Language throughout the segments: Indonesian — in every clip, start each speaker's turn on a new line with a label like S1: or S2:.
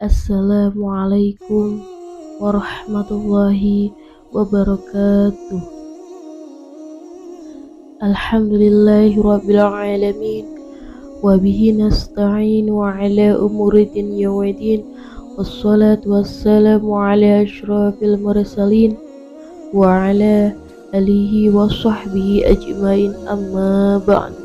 S1: Assalamualaikum warahmatullahi wabarakatuh. Alhamdulillahi rabbil alamin. Wabihi nasta'in wa ala umuri dunya wa din. Wassalatu wassalamu ala asyrafil mursalin wa ala alihi wa sahbihi ajmain, amma ba'd.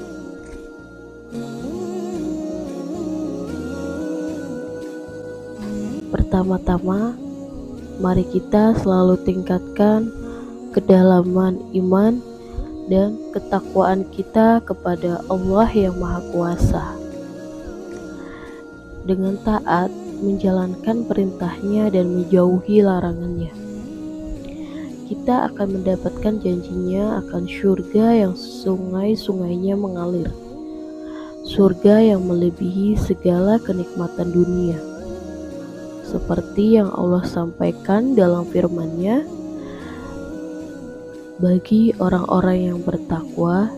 S1: Pertama-tama, mari kita selalu tingkatkan kedalaman iman dan ketakwaan kita kepada Allah yang Maha Kuasa. Dengan taat menjalankan perintahnya dan menjauhi larangannya, kita akan mendapatkan janjinya akan surga yang sungai-sungainya mengalir, surga yang melebihi segala kenikmatan dunia. Seperti yang Allah sampaikan dalam firman-Nya, bagi orang-orang yang bertakwa,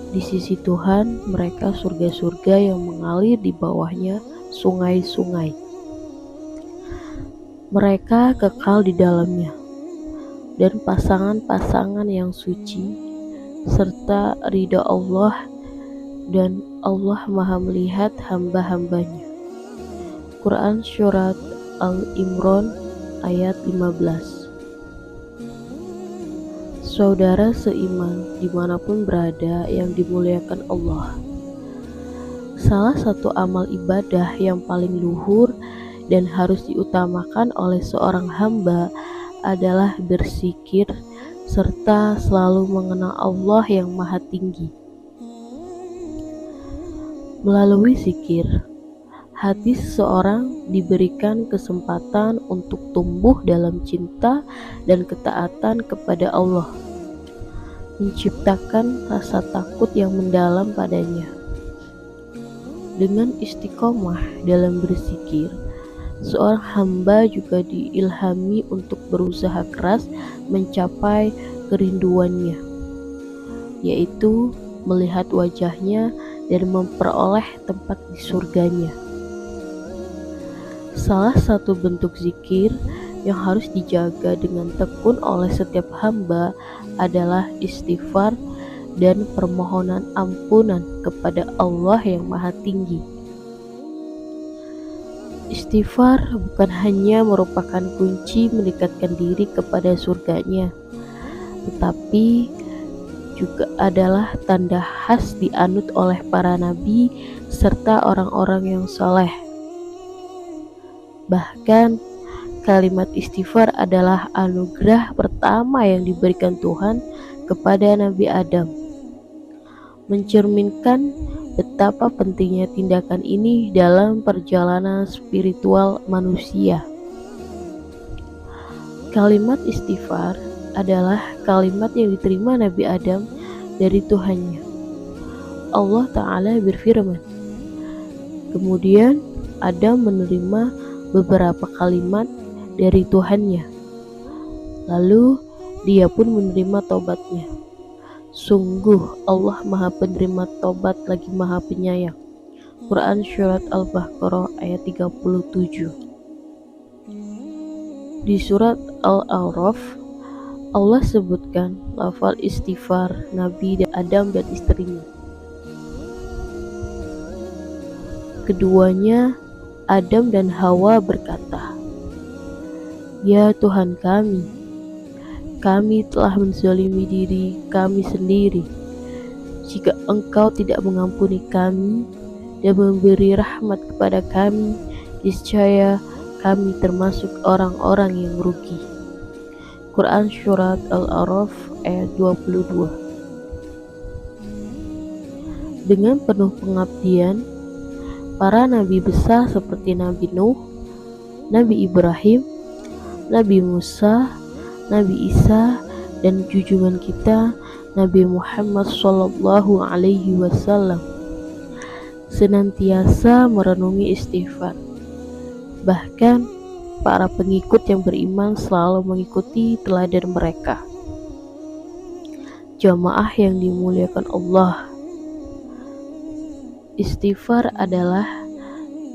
S1: di sisi Tuhan mereka surga-surga yang mengalir di bawahnya sungai-sungai. Mereka kekal di dalamnya, dan pasangan-pasangan yang suci, serta ridha Allah, dan Allah Maha melihat hamba-hambanya. Quran Surat Al-Imran ayat 15. Saudara seiman dimanapun berada yang dimuliakan Allah, salah satu amal ibadah yang paling luhur dan harus diutamakan oleh seorang hamba adalah berzikir serta selalu mengenal Allah yang Maha Tinggi. Melalui zikir, hati seseorang diberikan kesempatan untuk tumbuh dalam cinta dan ketaatan kepada Allah, menciptakan rasa takut yang mendalam padanya. Dengan istiqomah dalam berzikir, seorang hamba juga diilhami untuk berusaha keras mencapai kerinduannya, yaitu melihat wajahnya dan memperoleh tempat di surganya. Salah satu bentuk zikir yang harus dijaga dengan tekun oleh setiap hamba adalah istighfar dan permohonan ampunan kepada Allah yang Maha Tinggi. Istighfar bukan hanya merupakan kunci mendekatkan diri kepada surganya, tetapi juga adalah tanda khas dianut oleh para nabi serta orang-orang yang saleh. Bahkan kalimat istighfar adalah anugerah pertama yang diberikan Tuhan kepada Nabi Adam, mencerminkan betapa pentingnya tindakan ini dalam perjalanan spiritual manusia. Kalimat istighfar adalah kalimat yang diterima Nabi Adam dari Tuhannya. Allah Ta'ala berfirman, kemudian Adam menerima beberapa kalimat dari Tuhannya, lalu dia pun menerima taubatnya. Sungguh Allah Maha Penerima Taubat lagi Maha Penyayang. Quran Surat Al-Baqarah ayat 37. Di surat Al-A'raf, Allah sebutkan lafal istighfar Nabi Adam dan istrinya. Keduanya, Adam dan Hawa, berkata, "Ya Tuhan kami telah menzalimi diri kami sendiri. Jika Engkau tidak mengampuni kami dan memberi rahmat kepada kami, niscaya kami termasuk orang-orang yang rugi." Quran Surat Al-A'raf ayat 22. Dengan penuh pengabdian, para nabi besar seperti Nabi Nuh, Nabi Ibrahim, Nabi Musa, Nabi Isa, dan junjungan kita Nabi Muhammad SAW senantiasa merenungi istighfar. Bahkan para pengikut yang beriman selalu mengikuti teladan mereka. Jamaah yang dimuliakan Allah, istighfar adalah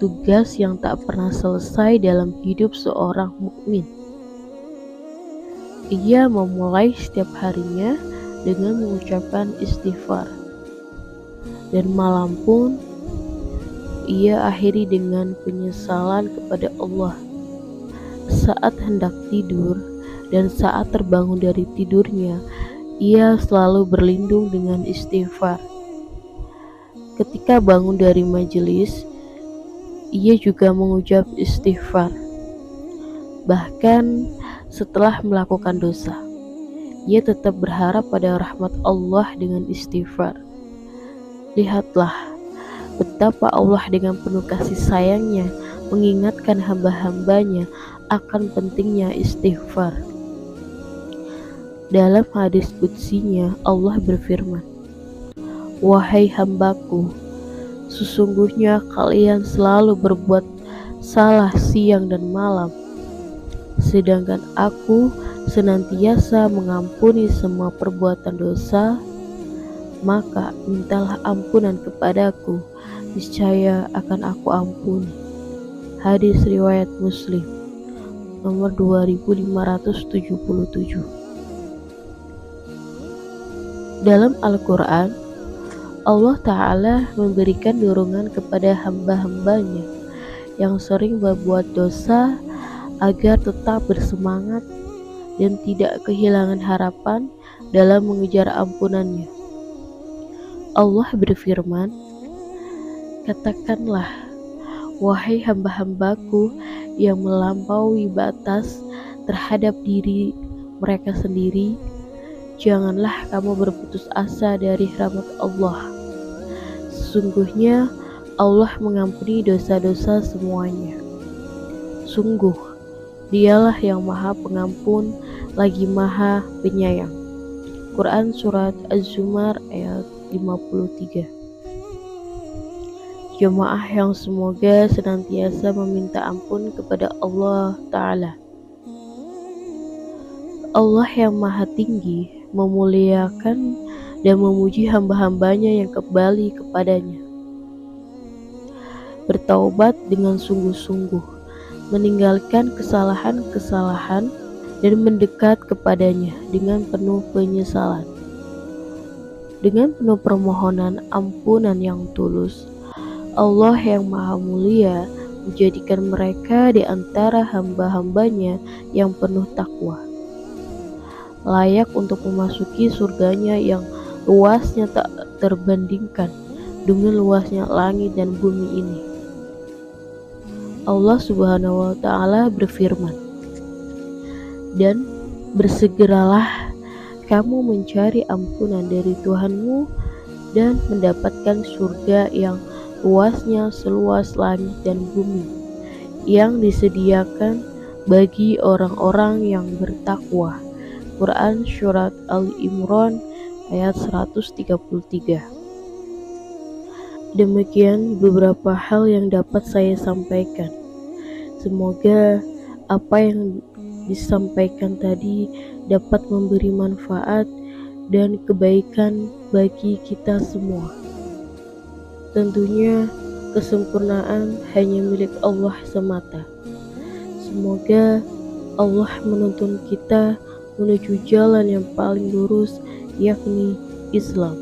S1: tugas yang tak pernah selesai dalam hidup seorang mukmin. Ia memulai setiap harinya dengan mengucapkan istighfar, dan malam pun ia akhiri dengan penyesalan kepada Allah. Saat hendak tidur dan saat terbangun dari tidurnya, ia selalu berlindung dengan istighfar. Ketika bangun dari majelis, ia juga mengucap istighfar. Bahkan setelah melakukan dosa, ia tetap berharap pada rahmat Allah dengan istighfar. Lihatlah betapa Allah dengan penuh kasih sayangnya mengingatkan hamba-hambanya akan pentingnya istighfar. Dalam hadis qudsinya, Allah berfirman, "Wahai hambaku, sesungguhnya kalian selalu berbuat salah siang dan malam, sedangkan aku senantiasa mengampuni semua perbuatan dosa. Maka mintalah ampunan kepadaku, niscaya akan aku ampuni." Hadis riwayat Muslim nomor 2577. Dalam Al-Quran, Allah Ta'ala memberikan dorongan kepada hamba-hambanya yang sering berbuat dosa agar tetap bersemangat dan tidak kehilangan harapan dalam mengejar ampunannya. Allah berfirman, "Katakanlah, wahai hamba-hambaku yang melampaui batas terhadap diri mereka sendiri, janganlah kamu berputus asa dari rahmat Allah. Sesungguhnya Allah mengampuni dosa-dosa semuanya. Sungguh, Dialah yang Maha Pengampun lagi Maha Penyayang." Quran Surat Az-Zumar ayat 53. Jemaah yang semoga senantiasa meminta ampun kepada Allah Ta'ala. Allah yang Maha Tinggi memuliakan dan memuji hamba-hambanya yang kembali kepadanya, bertaubat dengan sungguh-sungguh, meninggalkan kesalahan-kesalahan, dan mendekat kepadanya dengan penuh penyesalan. Dengan penuh permohonan ampunan yang tulus, Allah yang Maha Mulia menjadikan mereka di antara hamba-hambanya yang penuh takwa, layak untuk memasuki surganya yang luasnya tak terbandingkan dengan luasnya langit dan bumi ini. Allah Subhanahu wa Ta'ala berfirman, "Dan bersegeralah kamu mencari ampunan dari Tuhanmu dan mendapatkan surga yang luasnya seluas langit dan bumi, yang disediakan bagi orang-orang yang bertakwa." Quran Surat Al-Imran ayat 133. Demikian beberapa hal yang dapat saya sampaikan. Semoga apa yang disampaikan tadi dapat memberi manfaat dan kebaikan bagi kita semua. Tentunya kesempurnaan hanya milik Allah semata. Semoga Allah menuntun kita menuju jalan yang paling lurus, yakni Islam.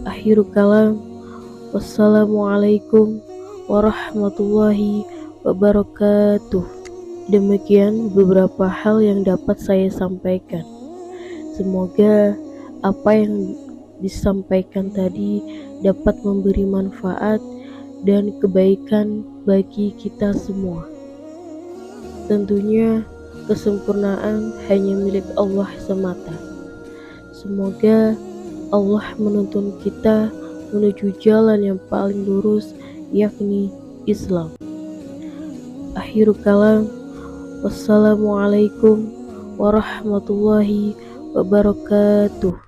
S1: Akhirul kalam, wassalamualaikum warahmatullahi wabarakatuh. Demikian beberapa hal yang dapat saya sampaikan. Semoga apa yang disampaikan tadi dapat memberi manfaat dan kebaikan bagi kita semua. Tentunya kesempurnaan hanya milik Allah semata. Semoga Allah menuntun kita menuju jalan yang paling lurus, yakni Islam. Akhirul kalam, wassalamualaikum warahmatullahi wabarakatuh.